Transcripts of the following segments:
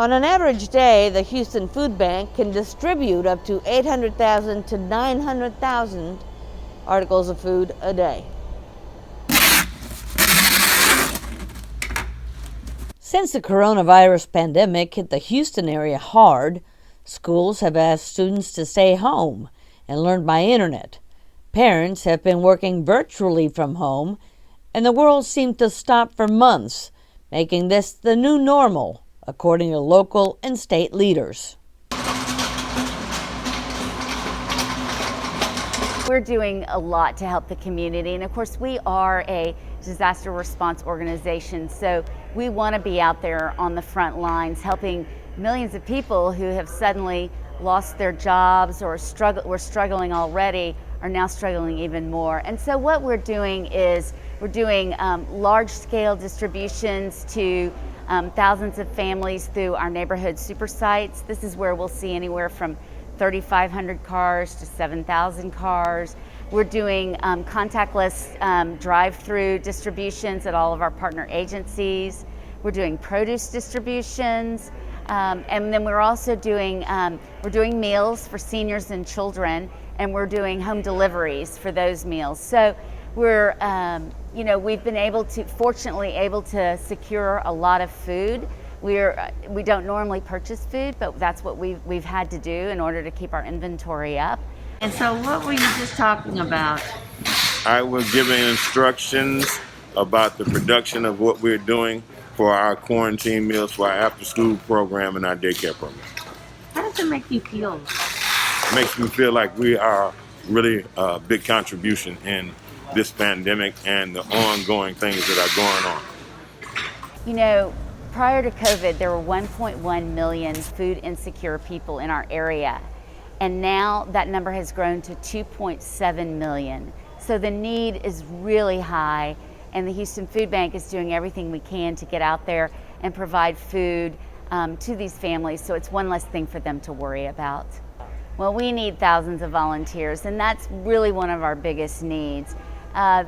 On an average day, the Houston Food Bank can distribute up to 800,000 to 900,000 articles of food a day. Since the coronavirus pandemic hit the Houston area hard, schools have asked students to stay home and learn by internet. Parents have been working virtually from home, and the world seemed to stop for months, making this the new normal, according to local and state leaders. We're doing a lot to help the community, and of course we are a disaster response organization, so we want to be out there on the front lines helping millions of people who have suddenly lost their jobs or were struggling already, are now struggling even more. And so what we're doing is we're doing large-scale distributions to thousands of families through our neighborhood super sites. This is where we'll see anywhere from 3,500 cars to 7,000 cars. We're doing contactless drive-through distributions at all of our partner agencies. We're doing produce distributions. And then we're also doing meals for seniors and children, and we're doing home deliveries for those meals. So we're, we've been fortunately able to secure a lot of food. We don't normally purchase food, but that's what we've had to do in order to keep our inventory up. And so what were you just talking about? I was giving instructions about the production of what we're doing for our quarantine meals, for our after-school program and our daycare program. How does it make you feel? It makes me feel like we are really a big contribution in this pandemic and the ongoing things that are going on. You know, prior to COVID, there were 1.1 million food insecure people in our area. And now that number has grown to 2.7 million. So the need is really high, and the Houston Food Bank is doing everything we can to get out there and provide food to these families, so it's one less thing for them to worry about. Well, we need thousands of volunteers, and that's really one of our biggest needs.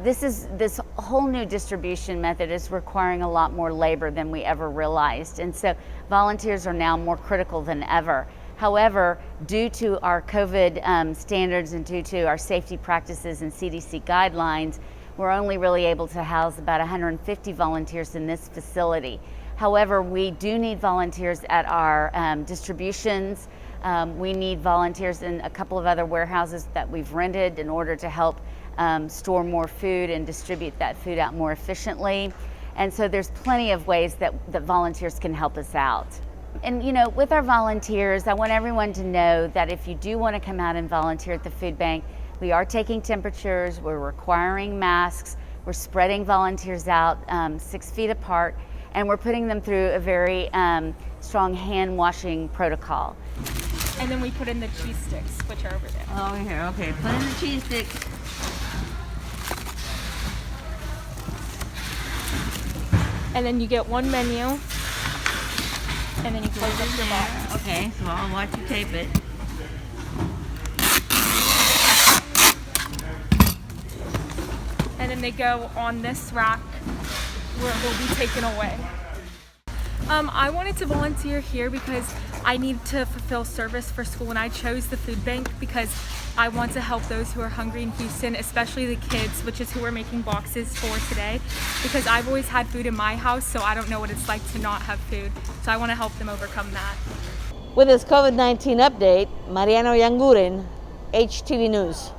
This whole new distribution method is requiring a lot more labor than we ever realized, and so volunteers are now more critical than ever. However, due to our COVID standards and due to our safety practices and CDC guidelines, we're only really able to house about 150 volunteers in this facility. However, we do need volunteers at our distributions. We need volunteers in a couple of other warehouses that we've rented in order to help store more food and distribute that food out more efficiently. And so there's plenty of ways that volunteers can help us out. And you know, with our volunteers, I want everyone to know that if you do want to come out and volunteer at the food bank, we are taking temperatures, we're requiring masks, we're spreading volunteers out 6 feet apart, and we're putting them through a very strong hand washing protocol. And then we put in the cheese sticks, which are over there. Oh, here, okay. Put in the cheese sticks. And then you get one menu, and then you close up your box. Okay, so I'll watch you tape it. And then they go on this rack where it will be taken away. I wanted to volunteer here because I need to fulfill service for school, and I chose the food bank because I want to help those who are hungry in Houston, especially the kids, which is who we're making boxes for today, because I've always had food in my house, so I don't know what it's like to not have food. So I want to help them overcome that. With this COVID-19 update, Mariana Oyanguren, HTV News.